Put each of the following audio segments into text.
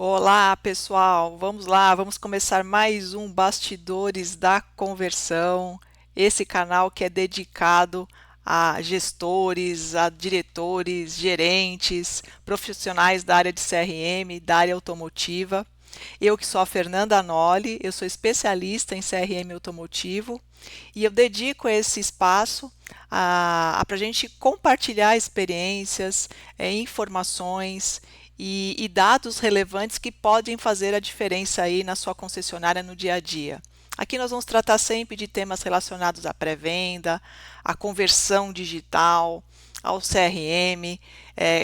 Olá, pessoal. Vamos lá, vamos começar mais um Bastidores da Conversão. Esse canal que é dedicado a gestores, a diretores, gerentes, profissionais da área de CRM, da área automotiva. Eu que sou a Fernanda Nolli, eu sou especialista em CRM automotivo e eu dedico esse espaço para a gente compartilhar experiências, informações e dados relevantes que podem fazer a diferença aí na sua concessionária no dia a dia. Aqui nós vamos tratar sempre de temas relacionados à pré-venda, à conversão digital, ao CRM,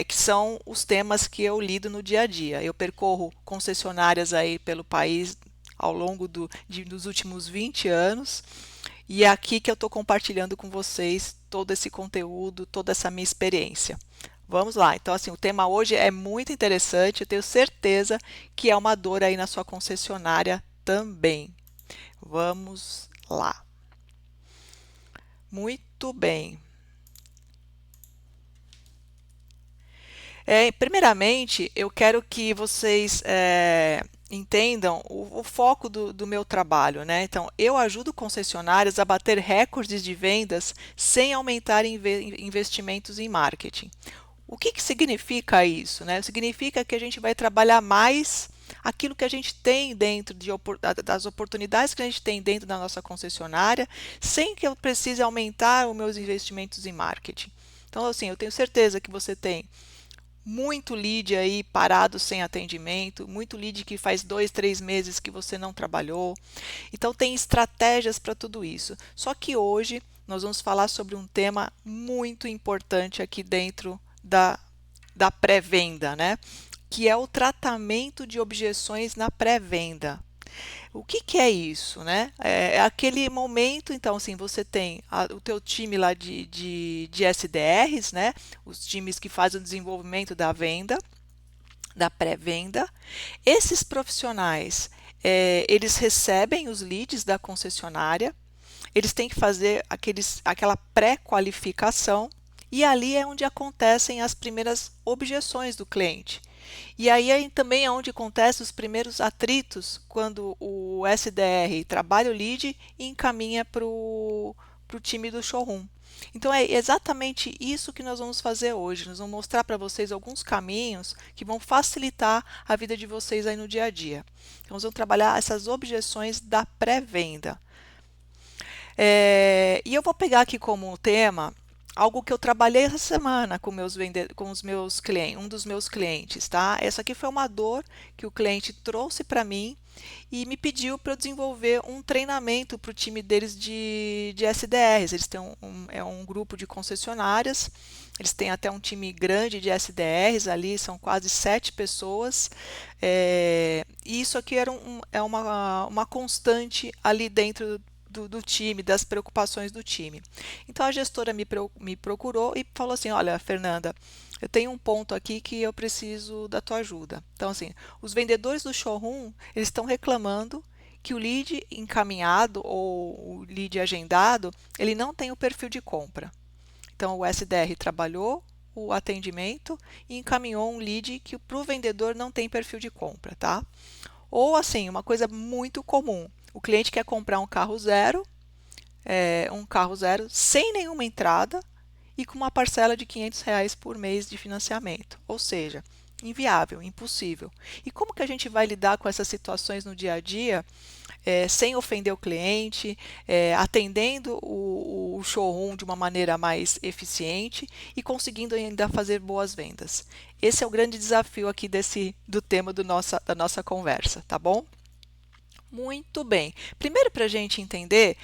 que são os temas que eu lido no dia a dia. Eu percorro concessionárias aí pelo país ao longo dos últimos 20 anos e é aqui que eu estou compartilhando com vocês todo esse conteúdo, toda essa minha experiência. Vamos lá, então assim, o tema hoje é muito interessante, eu tenho certeza que é uma dor aí na sua concessionária também. Vamos lá. Muito bem. Primeiramente, eu quero que vocês entendam o foco do meu trabalho, né? Então, eu ajudo concessionárias a bater recordes de vendas sem aumentar investimentos em marketing. O que significa isso, né? Significa que a gente vai trabalhar mais aquilo que a gente tem dentro das oportunidades que a gente tem dentro da nossa concessionária, sem que eu precise aumentar os meus investimentos em marketing. Então, assim, eu tenho certeza que você tem muito lead aí parado sem atendimento, muito lead que faz 2, 3 meses que você não trabalhou. Então tem estratégias para tudo isso. Só que hoje nós vamos falar sobre um tema muito importante aqui dentro da pré-venda, né? Que é o tratamento de objeções na pré-venda. O que é isso, né? É aquele momento, então, assim, você tem o teu time lá de SDRs, né? Os times que fazem o desenvolvimento da venda, da pré-venda. Esses profissionais, eles recebem os leads da concessionária, eles têm que fazer aquela pré-qualificação e ali é onde acontecem as primeiras objeções do cliente. E aí também é onde acontecem os primeiros atritos quando o SDR trabalha o lead e encaminha para o time do showroom. Então é exatamente isso que nós vamos fazer hoje. Nós vamos mostrar para vocês alguns caminhos que vão facilitar a vida de vocês aí no dia a dia. Então, nós vamos trabalhar essas objeções da pré-venda. E eu vou pegar aqui como tema algo que eu trabalhei essa semana com os meus clientes, um dos meus clientes, tá? Essa aqui foi uma dor que o cliente trouxe para mim e me pediu para eu desenvolver um treinamento para o time deles de SDRs. Eles têm um grupo de concessionárias, eles têm até um time grande de SDRs ali, são quase 7 pessoas. E isso aqui é uma constante ali dentro do time, das preocupações do time. Então a gestora me procurou e falou assim: olha, Fernanda, eu tenho um ponto aqui que eu preciso da tua ajuda. Então, assim, os vendedores do showroom, eles estão reclamando que o lead encaminhado ou o lead agendado, ele não tem o perfil de compra. Então, o SDR trabalhou o atendimento e encaminhou um lead que para o vendedor não tem perfil de compra, tá? Ou assim, uma coisa muito comum, o cliente quer comprar um carro zero sem nenhuma entrada e com uma parcela de R$ 500 por mês de financiamento. Ou seja, inviável, impossível. E como que a gente vai lidar com essas situações no dia a dia, sem ofender o cliente, atendendo o showroom de uma maneira mais eficiente e conseguindo ainda fazer boas vendas? Esse é o grande desafio aqui do tema da nossa conversa, tá bom? Muito bem. Primeiro, para a gente entender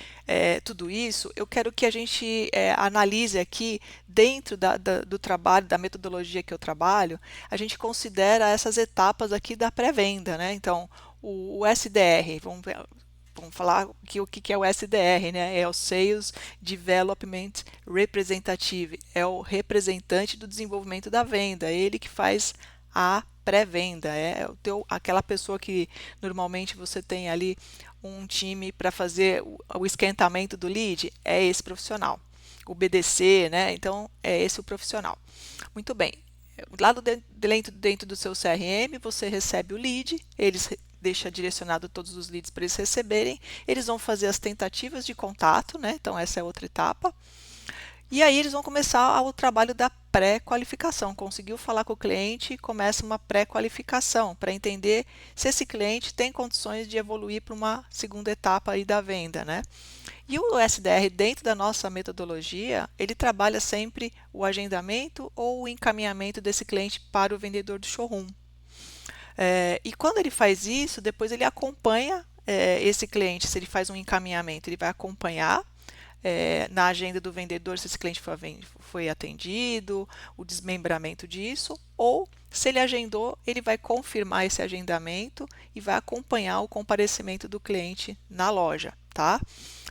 tudo isso, eu quero que a gente analise aqui, dentro do trabalho, da metodologia que eu trabalho, a gente considera essas etapas aqui da pré-venda, né? Então, o SDR, vamos falar o que é o SDR, né? É o Sales Development Representative, é o representante do desenvolvimento da venda, é ele que faz a pré-venda, aquela pessoa que normalmente você tem ali um time para fazer o esquentamento do lead, é esse profissional. O BDC, né? Então é esse o profissional. Muito bem. lá dentro do seu CRM, você recebe o lead, eles deixa direcionado todos os leads para eles receberem, eles vão fazer as tentativas de contato, né? Então essa é outra etapa. E aí eles vão começar o trabalho da pré-qualificação. Conseguiu falar com o cliente, começa uma pré-qualificação para entender se esse cliente tem condições de evoluir para uma segunda etapa aí da venda, né? E o SDR, dentro da nossa metodologia, ele trabalha sempre o agendamento ou o encaminhamento desse cliente para o vendedor do showroom. E quando ele faz isso, depois ele acompanha esse cliente. Se ele faz um encaminhamento, ele vai acompanhar na agenda do vendedor se esse cliente foi atendido, o desmembramento disso, ou se ele agendou, ele vai confirmar esse agendamento e vai acompanhar o comparecimento do cliente na loja, tá?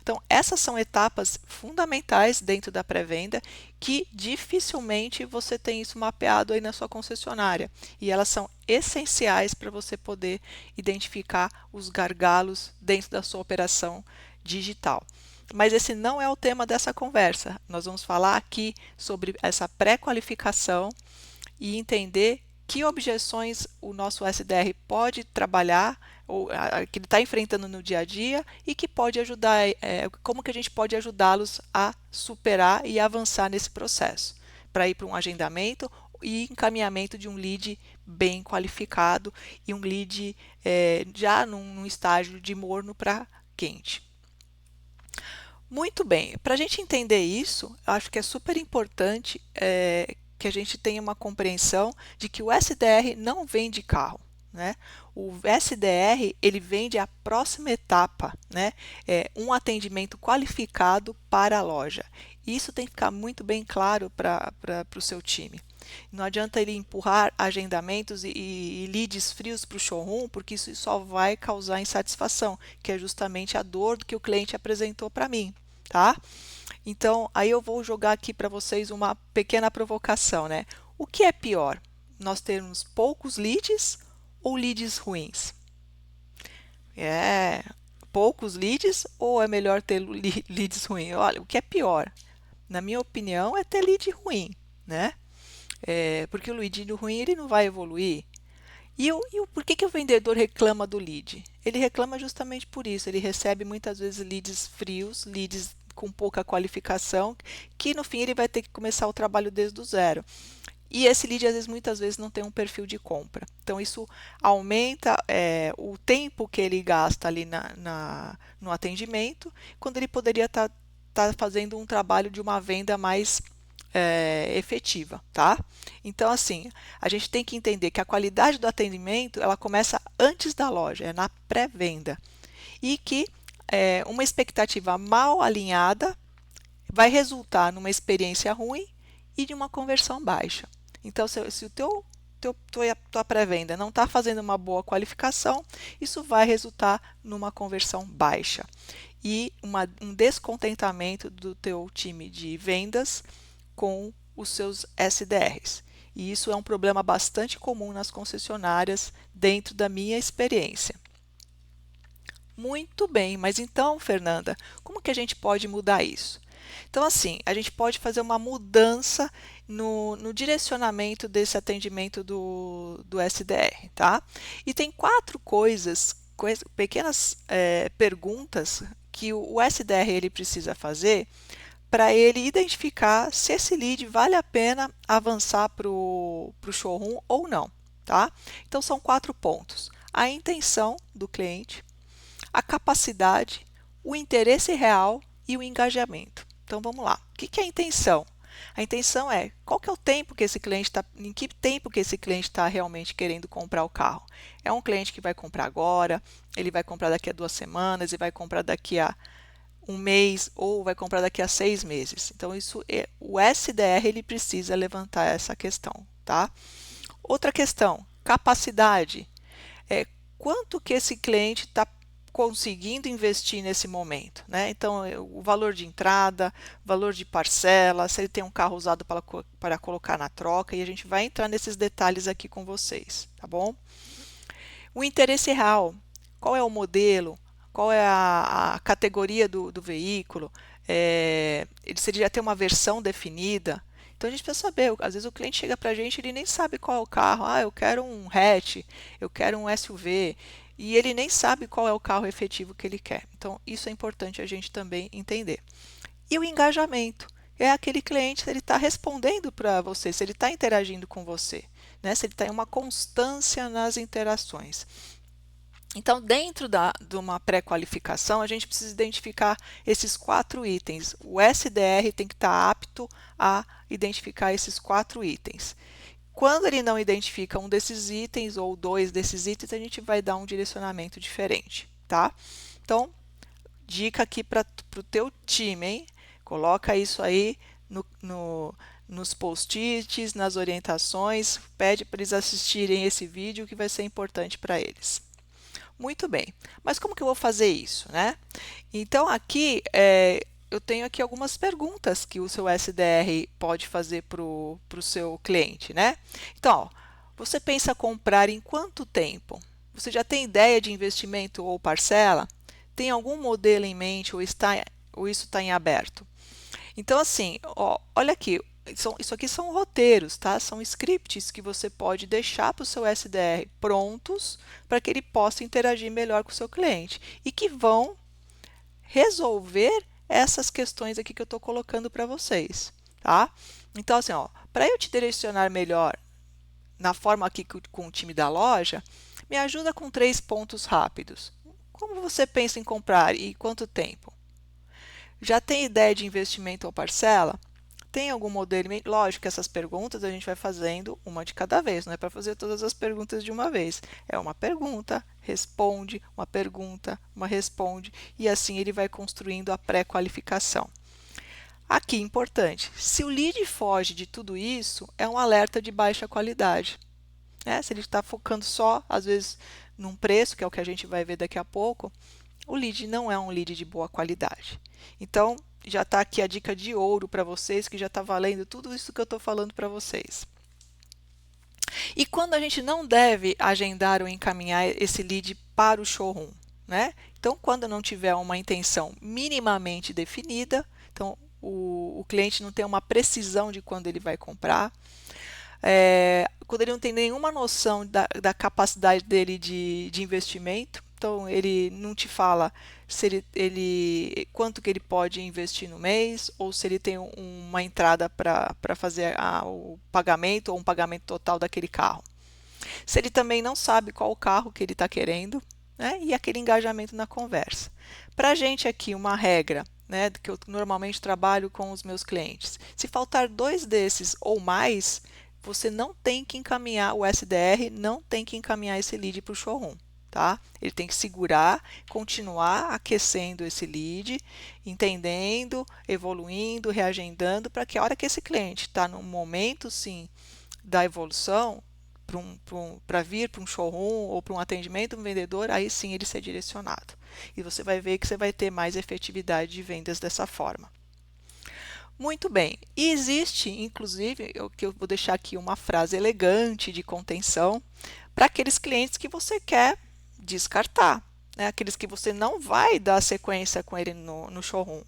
Então, essas são etapas fundamentais dentro da pré-venda que dificilmente você tem isso mapeado aí na sua concessionária. E elas são essenciais para você poder identificar os gargalos dentro da sua operação digital. Mas esse não é o tema dessa conversa. Nós vamos falar aqui sobre essa pré-qualificação e entender que objeções o nosso SDR pode trabalhar, ou que ele está enfrentando no dia a dia e que pode ajudar, como que a gente pode ajudá-los a superar e avançar nesse processo, para ir para um agendamento e encaminhamento de um lead bem qualificado e um lead já num estágio de morno para quente. Muito bem, para a gente entender isso, acho que é super importante que a gente tenha uma compreensão de que o SDR não vende carro, né? O SDR ele vende a próxima etapa, né? Um atendimento qualificado para a loja. Isso tem que ficar muito bem claro para o seu time. Não adianta ele empurrar agendamentos e leads frios para o showroom, porque isso só vai causar insatisfação, que é justamente a dor do que o cliente apresentou para mim, tá? Então, aí eu vou jogar aqui para vocês uma pequena provocação, né? O que é pior? Nós termos poucos leads ou leads ruins? Poucos leads ou é melhor ter leads ruins? Olha, o que é pior? Na minha opinião, é ter lead ruim, né? Porque o lead ruim ele não vai evoluir. Por que o vendedor reclama do lead? Ele reclama justamente por isso. Ele recebe muitas vezes leads frios, leads com pouca qualificação, que no fim ele vai ter que começar o trabalho desde o zero. E esse lead, muitas vezes, não tem um perfil de compra. Então, isso aumenta o tempo que ele gasta ali no atendimento, quando ele poderia estar fazendo um trabalho de uma venda mais efetiva, tá? Então, assim, a gente tem que entender que a qualidade do atendimento, ela começa antes da loja, é na pré-venda. E que uma expectativa mal alinhada vai resultar numa experiência ruim e de uma conversão baixa. Então, se o tua pré-venda não está fazendo uma boa qualificação, isso vai resultar numa conversão baixa e um descontentamento do teu time de vendas com os seus SDRs. E isso é um problema bastante comum nas concessionárias dentro da minha experiência. Muito bem, mas então, Fernanda, como que a gente pode mudar isso? Então, assim, a gente pode fazer uma mudança no direcionamento desse atendimento do SDR, tá? E tem 4 pequenas perguntas que o SDR ele precisa fazer para ele identificar se esse lead vale a pena avançar para o showroom ou não, tá? Então, são 4 pontos. A intenção do cliente, a capacidade, o interesse real e o engajamento. Então vamos lá. O que é a intenção? A intenção é qual que é o tempo que esse cliente está, em que tempo que esse cliente está realmente querendo comprar o carro. É um cliente que vai comprar agora, ele vai comprar daqui a 2 semanas, ele vai comprar daqui a 1 mês ou vai comprar daqui a 6 meses. Então o SDR ele precisa levantar essa questão, tá? Outra questão, capacidade. Quanto que esse cliente está conseguindo investir nesse momento, né? Então, o valor de entrada, valor de parcela, se ele tem um carro usado para colocar na troca, e a gente vai entrar nesses detalhes aqui com vocês, tá bom? O interesse real, qual é o modelo, qual é a categoria do veículo, se ele já tem uma versão definida, Então a gente precisa saber, às vezes o cliente chega para a gente, ele nem sabe qual é o carro. Ah, eu quero um hatch, eu quero um SUV, e ele nem sabe qual é o carro efetivo que ele quer. Então isso é importante a gente também entender. E o engajamento é aquele cliente, se ele está respondendo para você, se ele está interagindo com você, né? Se ele tem uma constância nas interações. Então, dentro de uma pré-qualificação, a gente precisa identificar esses 4 itens. O SDR tem que estar apto a identificar esses 4 itens. Quando ele não identifica um desses itens ou 2 desses itens, a gente vai dar um direcionamento diferente, tá? Então, dica aqui para o teu time, hein? Coloca isso aí nos post-its, nas orientações, pede para eles assistirem esse vídeo que vai ser importante para eles. Muito bem, mas como que eu vou fazer isso, né? Então aqui eu tenho aqui algumas perguntas que o seu SDR pode fazer para o seu cliente, né? Então, ó, você pensa comprar em quanto tempo? Você já tem ideia de investimento ou parcela? Tem algum modelo em mente ou isso está em aberto? Então, assim, ó, olha aqui, isso aqui são roteiros, tá? São scripts que você pode deixar para o seu SDR prontos para que ele possa interagir melhor com o seu cliente e que vão resolver essas questões aqui que eu estou colocando para vocês, tá? Então, assim, ó, para eu te direcionar melhor na forma aqui com o time da loja, me ajuda com 3 pontos rápidos. Como você pensa em comprar e quanto tempo? Já tem ideia de investimento ou parcela? Tem algum modelo? Lógico que essas perguntas a gente vai fazendo uma de cada vez, não é para fazer todas as perguntas de uma vez. É uma pergunta, responde, uma pergunta, uma responde, e assim ele vai construindo a pré-qualificação. Aqui, importante, se o lead foge de tudo isso, é um alerta de baixa qualidade. Né? Se ele está focando só, às vezes, num preço, que é o que a gente vai ver daqui a pouco, o lead não é um lead de boa qualidade. Então, já está aqui a dica de ouro para vocês, que já está valendo tudo isso que eu estou falando para vocês. E quando a gente não deve agendar ou encaminhar esse lead para o showroom, né? Então, quando não tiver uma intenção minimamente definida, então o cliente não tem uma precisão de quando ele vai comprar, quando ele não tem nenhuma noção da capacidade dele de investimento, então ele não te fala se quanto que ele pode investir no mês ou se ele tem uma entrada para fazer o pagamento ou um pagamento total daquele carro. Se ele também não sabe qual o carro que ele está querendo, né, e aquele engajamento na conversa. Para a gente aqui, uma regra, né, que eu normalmente trabalho com os meus clientes. Se faltar 2 desses ou mais, você não tem que encaminhar o SDR, não tem que encaminhar esse lead para o showroom. Tá? Ele tem que segurar, continuar aquecendo esse lead, entendendo, evoluindo, reagendando, para que a hora que esse cliente está no momento, sim, da evolução, para vir para um showroom ou para um atendimento um vendedor, aí sim ele ser direcionado. E você vai ver que você vai ter mais efetividade de vendas dessa forma. Muito bem, e existe, inclusive, que eu vou deixar aqui uma frase elegante de contenção para aqueles clientes que você quer descartar, né? Aqueles que você não vai dar sequência com ele no showroom.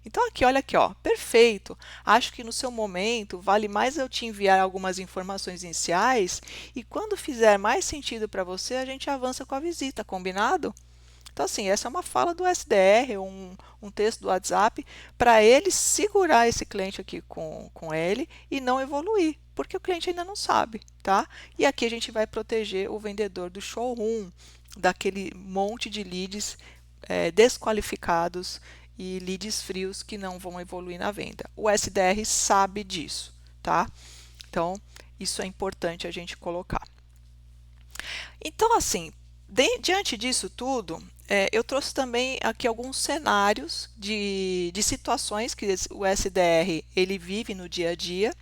Então aqui, olha aqui, ó, perfeito. Acho que no seu momento vale mais eu te enviar algumas informações iniciais e quando fizer mais sentido para você, a gente avança com a visita, combinado? Então, assim, essa é uma fala do SDR, um texto do WhatsApp, para ele segurar esse cliente aqui com ele e não evoluir, porque o cliente ainda não sabe, tá? E aqui a gente vai proteger o vendedor do showroom, daquele monte de leads desqualificados e leads frios que não vão evoluir na venda. O SDR sabe disso, tá? Então, isso é importante a gente colocar. Então, assim, diante disso tudo, eu trouxe também aqui alguns cenários de situações que o SDR ele vive no dia a dia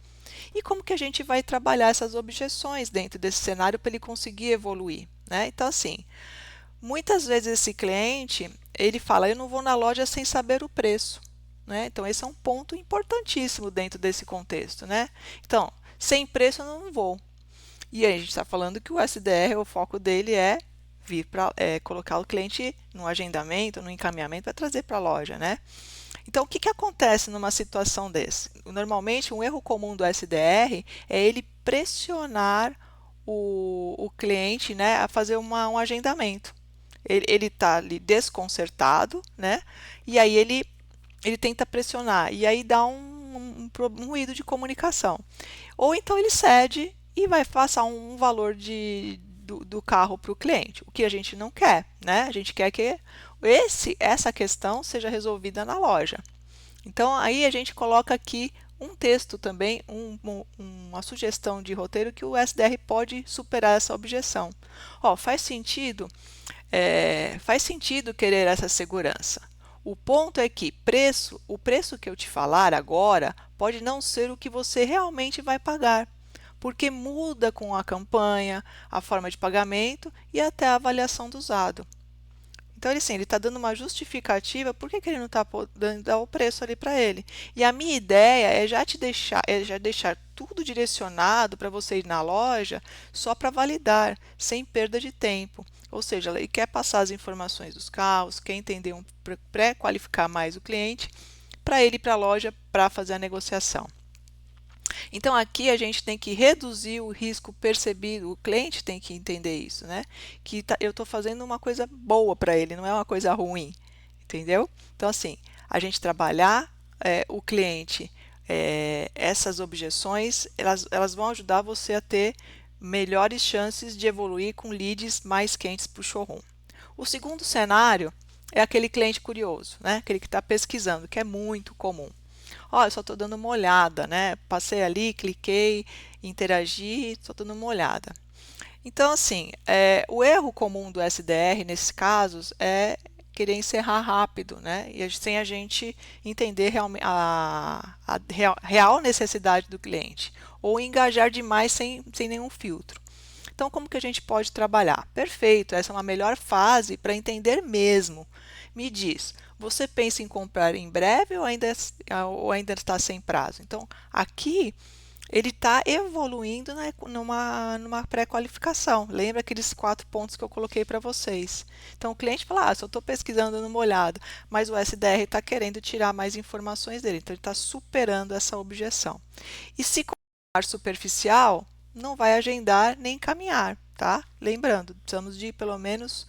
e como que a gente vai trabalhar essas objeções dentro desse cenário para ele conseguir evoluir, né? Então, assim, muitas vezes esse cliente, ele fala, eu não vou na loja sem saber o preço, né? Então, esse é um ponto importantíssimo dentro desse contexto, né? Então, sem preço eu não vou. E aí a gente está falando que o SDR, o foco dele é vir para colocar o cliente no agendamento, no encaminhamento para trazer para a loja, né? Então, o que acontece numa situação desse? Normalmente, um erro comum do SDR é ele pressionar o cliente, né, a fazer um agendamento. Ele está ali desconcertado, né, e aí ele tenta pressionar, e aí dá um ruído de comunicação. Ou então ele cede e vai passar um valor do carro para o cliente, o que a gente não quer, né? A gente quer que essa questão seja resolvida na loja. Então, aí a gente coloca aqui um texto também, uma sugestão de roteiro que o SDR pode superar essa objeção. Ó, faz sentido querer essa segurança. O ponto é que o preço que eu te falar agora pode não ser o que você realmente vai pagar, porque muda com a campanha, a forma de pagamento e até a avaliação do usado. Então, ele está dando uma justificativa por que ele não está podendo dar o preço ali para ele. E a minha ideia é já deixar tudo direcionado para você ir na loja só para validar, sem perda de tempo. Ou seja, ele quer passar as informações dos carros, quer entender, pré-qualificar mais o cliente, para ele ir para a loja para fazer a negociação. Então, aqui a gente tem que reduzir o risco percebido, o cliente tem que entender isso, né? Que eu estou fazendo uma coisa boa para ele, não é uma coisa ruim, entendeu? Então, assim, a gente trabalhar o cliente, essas objeções, elas vão ajudar você a ter melhores chances de evoluir com leads mais quentes para o showroom. O segundo cenário é aquele cliente curioso, né? Aquele que está pesquisando, que é muito comum. Ó, eu só estou dando uma olhada, né? Passei ali, cliquei, interagi, só estou dando uma olhada. Então, assim, o erro comum do SDR nesses casos é querer encerrar rápido, né? E sem a gente entender a real necessidade do cliente, ou engajar demais sem nenhum filtro. Então, como que a gente pode trabalhar? Perfeito, essa é uma melhor fase para entender mesmo. Me diz, você pensa em comprar em breve ou ainda está sem prazo? Então, aqui ele está evoluindo, né, numa pré-qualificação. Lembra aqueles 4 pontos que eu coloquei para vocês? Então, o cliente fala, só estou pesquisando, dando uma olhada, mas o SDR está querendo tirar mais informações dele, então ele está superando essa objeção. E se continuar superficial, não vai agendar nem encaminhar, tá? Lembrando, precisamos de pelo menos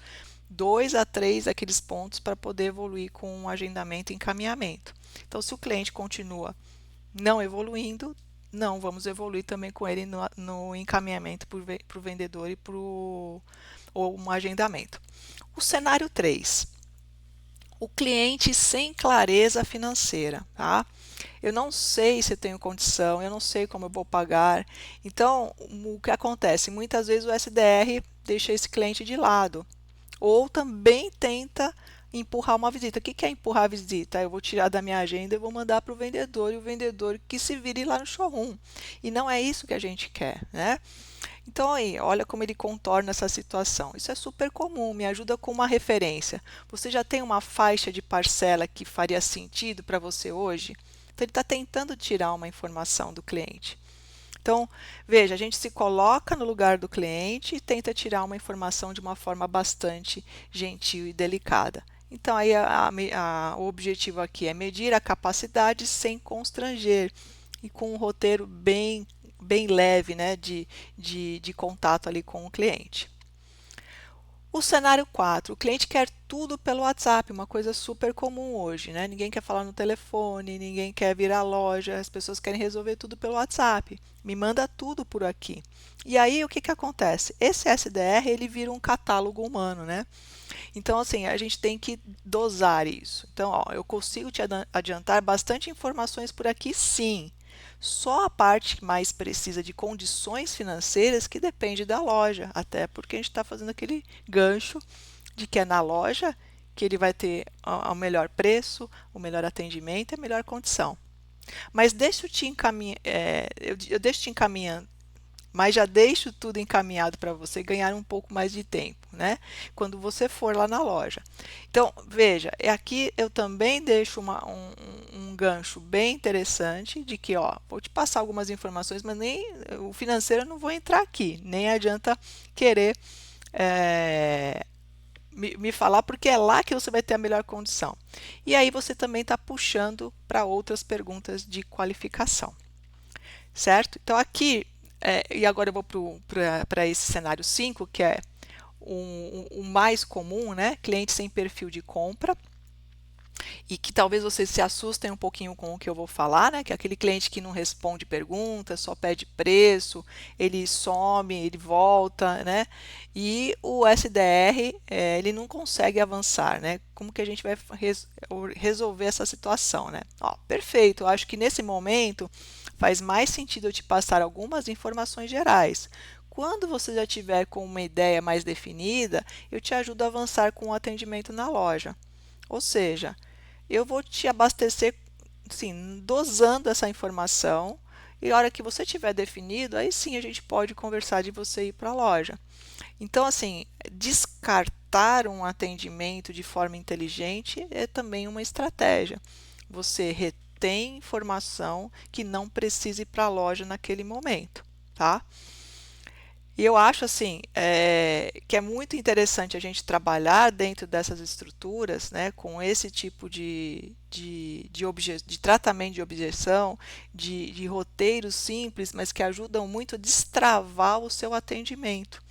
2 a 3 daqueles pontos para poder evoluir com um agendamento e encaminhamento. Então, se o cliente continua não evoluindo, não vamos evoluir também com ele no encaminhamento para o vendedor e ou um agendamento. O cenário 3, o cliente sem clareza financeira, tá? Eu não sei se eu tenho condição, eu não sei como eu vou pagar. Então, o que acontece? Muitas vezes o SDR deixa esse cliente de lado, ou também tenta empurrar uma visita. O que é empurrar a visita? Eu vou tirar da minha agenda e vou mandar para o vendedor, e o vendedor que se vire lá no showroom. E não é isso que a gente quer, né? Então, aí, olha como ele contorna essa situação. Isso é super comum, me ajuda com uma referência. Você já tem uma faixa de parcela que faria sentido para você hoje? Então, ele está tentando tirar uma informação do cliente. Então, veja, a gente se coloca no lugar do cliente e tenta tirar uma informação de uma forma bastante gentil e delicada. Então, aí o objetivo aqui é medir a capacidade sem constranger e com um roteiro bem leve, né, de contato ali com o cliente. O cenário 4, o cliente quer tudo pelo WhatsApp, uma coisa super comum hoje, né? Ninguém quer falar no telefone, ninguém quer vir à loja, as pessoas querem resolver tudo pelo WhatsApp. Me manda tudo por aqui. E aí, o que acontece? Esse SDR, ele vira um catálogo humano, né? Então, assim, a gente tem que dosar isso. Então, ó, eu consigo te adiantar bastante informações por aqui, sim. Só a parte que mais precisa de condições financeiras que depende da loja, até porque a gente está fazendo aquele gancho de que é na loja que ele vai ter o melhor preço, o melhor atendimento e a melhor condição. Mas deixa eu te encaminhar, eu deixo te encaminhando, mas já deixo tudo encaminhado para você ganhar um pouco mais de tempo, né? Quando você for lá na loja. Então, veja, aqui eu também deixo um gancho bem interessante de que, ó, vou te passar algumas informações, mas nem o financeiro eu não vou entrar aqui, nem adianta querer me falar, porque é lá que você vai ter a melhor condição. E aí você também está puxando para outras perguntas de qualificação, certo? Então aqui, e agora eu vou para esse cenário 5, que é o mais comum, né? Cliente sem perfil de compra, e que talvez vocês se assustem um pouquinho com o que eu vou falar, né? Que é aquele cliente que não responde perguntas, só pede preço, ele some, ele volta, né? E o SDR, ele não consegue avançar, né? Como que a gente vai resolver essa situação, né? Ó, perfeito, eu acho que nesse momento faz mais sentido eu te passar algumas informações gerais. Quando você já tiver com uma ideia mais definida, eu te ajudo a avançar com o atendimento na loja. Ou seja, eu vou te abastecer, sim, dosando essa informação, e a hora que você tiver definido, aí sim a gente pode conversar de você ir para a loja. Então, assim, descartar um atendimento de forma inteligente é também uma estratégia. Você retém informação que não precisa ir para a loja naquele momento, tá? E eu acho assim que é muito interessante a gente trabalhar dentro dessas estruturas, né, com esse tipo de tratamento de objeção, de roteiros simples, mas que ajudam muito a destravar o seu atendimento.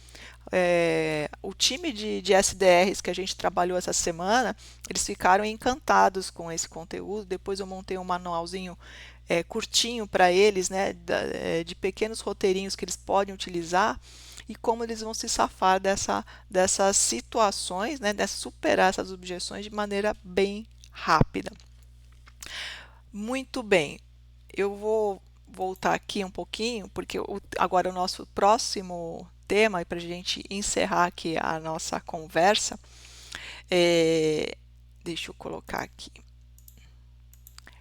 O time de SDRs que a gente trabalhou essa semana, eles ficaram encantados com esse conteúdo. Depois eu montei um manualzinho curtinho para eles, né, de pequenos roteirinhos que eles podem utilizar e como eles vão se safar dessas situações, né, de superar essas objeções de maneira bem rápida. Muito bem, eu vou voltar aqui um pouquinho, porque agora o nosso próximo tema, para a gente encerrar aqui a nossa conversa, deixa eu colocar aqui.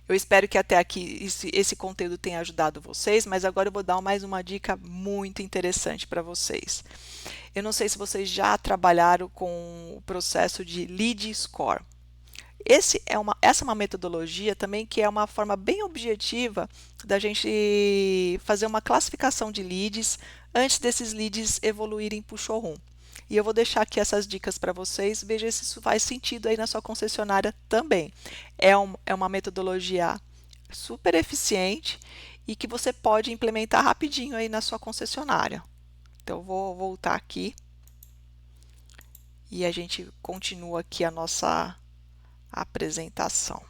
Eu espero que até aqui esse conteúdo tenha ajudado vocês, mas agora eu vou dar mais uma dica muito interessante para vocês. Eu não sei se vocês já trabalharam com o processo de lead score. Essa é uma metodologia também que é uma forma bem objetiva da gente fazer uma classificação de leads antes desses leads evoluírem para o showroom. E eu vou deixar aqui essas dicas para vocês, veja se isso faz sentido aí na sua concessionária também. É uma metodologia super eficiente e que você pode implementar rapidinho aí na sua concessionária. Então, eu vou voltar aqui e a gente continua aqui a nossa apresentação.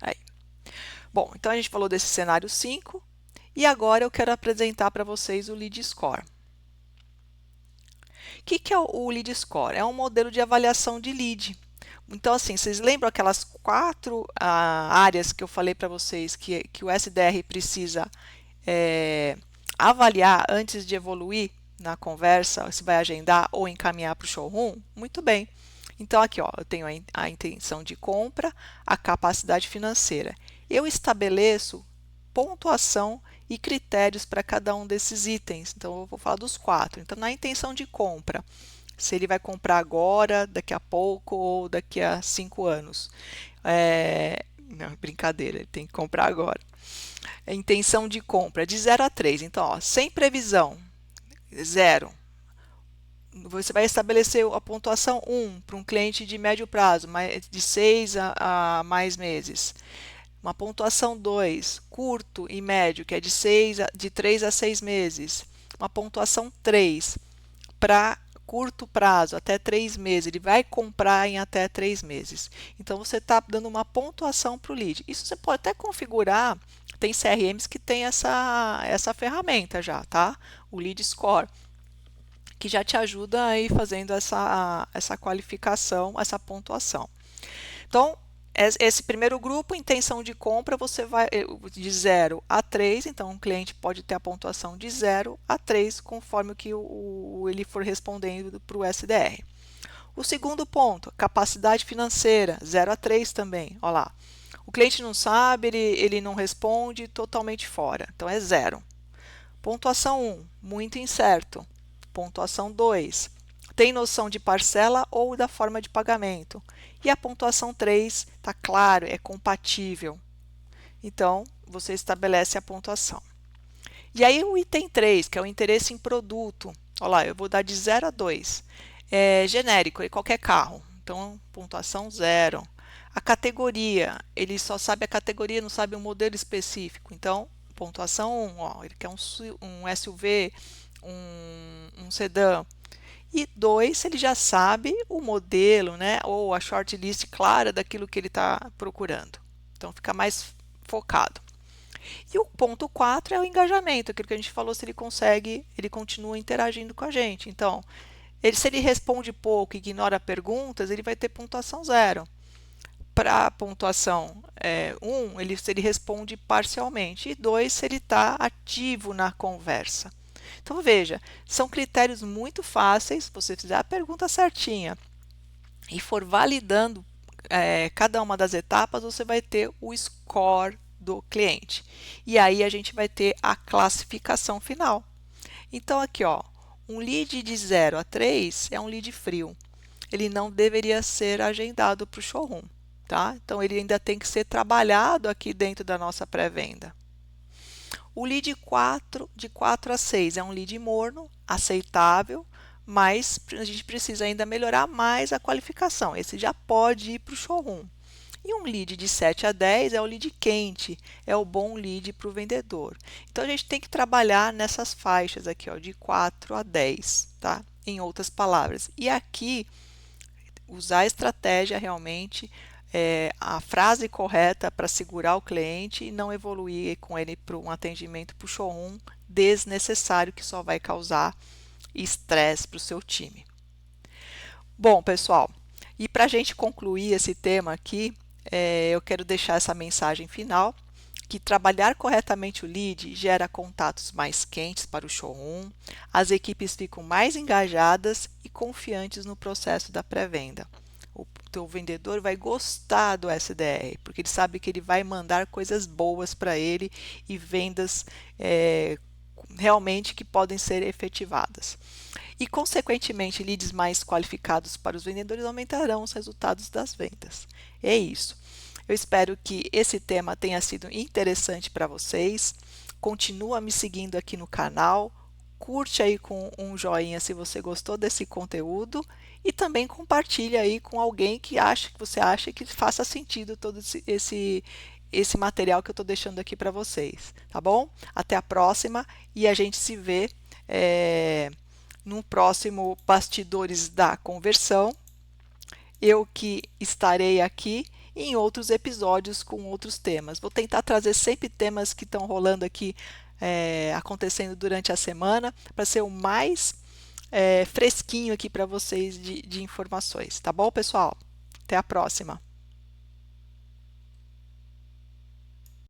Aí. Bom, então a gente falou desse cenário 5 e agora eu quero apresentar para vocês o Lead Score. O que é o Lead Score? É um modelo de avaliação de lead. Então, assim, vocês lembram aquelas 4 áreas que eu falei para vocês que o SDR precisa avaliar antes de evoluir na conversa, se vai agendar ou encaminhar para o showroom? Muito bem. Então, aqui ó, eu tenho a intenção de compra, a capacidade financeira. Eu estabeleço pontuação e critérios para cada um desses itens. Então, eu vou falar dos 4. Então, na intenção de compra, se ele vai comprar agora, daqui a pouco ou daqui a 5 anos. Não, brincadeira, ele tem que comprar agora. A intenção de compra de 0 a 3. Então, ó, sem previsão, 0. Você vai estabelecer a pontuação 1 para um cliente de médio prazo, de 6 a mais meses. Uma pontuação 2, curto e médio, que é de 3 a 6 meses. Uma pontuação 3 para curto prazo, até 3 meses. Ele vai comprar em até 3 meses. Então, você está dando uma pontuação para o lead. Isso você pode até configurar. Tem CRMs que tem essa ferramenta já, tá? O Lead Score, que já te ajuda aí fazendo essa qualificação, essa pontuação. Então, esse primeiro grupo, intenção de compra, você vai de 0 a 3, então um cliente pode ter a pontuação de 0 a 3, conforme o que ele for respondendo para o SDR. O segundo ponto, capacidade financeira, 0 a 3 também, olha lá. O cliente não sabe, ele não responde, totalmente fora, então é 0. Pontuação 1, muito incerto. Pontuação 2, tem noção de parcela ou da forma de pagamento. E a pontuação 3, está claro, é compatível. Então, você estabelece a pontuação. E aí o item 3, que é o interesse em produto. Olha lá, eu vou dar de 0 a 2. Genérico, é qualquer carro. Então, pontuação 0. A categoria, ele só sabe a categoria, não sabe o modelo específico. Então, pontuação 1, ó, ele quer um SUV, um sedã. E 2, ele já sabe o modelo, né, ou a shortlist clara daquilo que ele está procurando. Então, fica mais focado. E o ponto 4 é o engajamento, aquilo que a gente falou, se ele consegue, ele continua interagindo com a gente. Então, se ele responde pouco e ignora perguntas, ele vai ter pontuação 0. Para a pontuação 1, se ele responde parcialmente. E 2, se ele está ativo na conversa. Então, veja, são critérios muito fáceis. Se você fizer a pergunta certinha e for validando cada uma das etapas, você vai ter o score do cliente. E aí a gente vai ter a classificação final. Então, aqui, ó, um lead de 0 a 3 é um lead frio. Ele não deveria ser agendado para o showroom, tá? Então, ele ainda tem que ser trabalhado aqui dentro da nossa pré-venda. O lead de 4 a 6 é um lead morno, aceitável, mas a gente precisa ainda melhorar mais a qualificação. Esse já pode ir para o showroom. E um lead de 7 a 10 é o lead quente, é o bom lead para o vendedor. Então, a gente tem que trabalhar nessas faixas aqui, ó, de 4 a 10, tá? Em outras palavras. E aqui, usar a estratégia realmente, a frase correta para segurar o cliente e não evoluir com ele para um atendimento para o showroom desnecessário que só vai causar estresse para o seu time. Bom, pessoal, e para a gente concluir esse tema aqui, eu quero deixar essa mensagem final, que trabalhar corretamente o lead gera contatos mais quentes para o showroom, as equipes ficam mais engajadas e confiantes no processo da pré-venda. O teu vendedor vai gostar do SDR, porque ele sabe que ele vai mandar coisas boas para ele e vendas realmente que podem ser efetivadas. E, consequentemente, leads mais qualificados para os vendedores aumentarão os resultados das vendas. É isso. Eu espero que esse tema tenha sido interessante para vocês. Continua me seguindo aqui no canal. Curte aí com um joinha se você gostou desse conteúdo e também compartilha aí com alguém que você acha que faça sentido todo esse material que eu estou deixando aqui para vocês, tá bom? Até a próxima e a gente se vê no próximo Bastidores da Conversão. Eu que estarei aqui em outros episódios com outros temas. Vou tentar trazer sempre temas que estão rolando aqui, acontecendo durante a semana, para ser o mais fresquinho aqui para vocês de informações. Tá bom, pessoal? Até a próxima!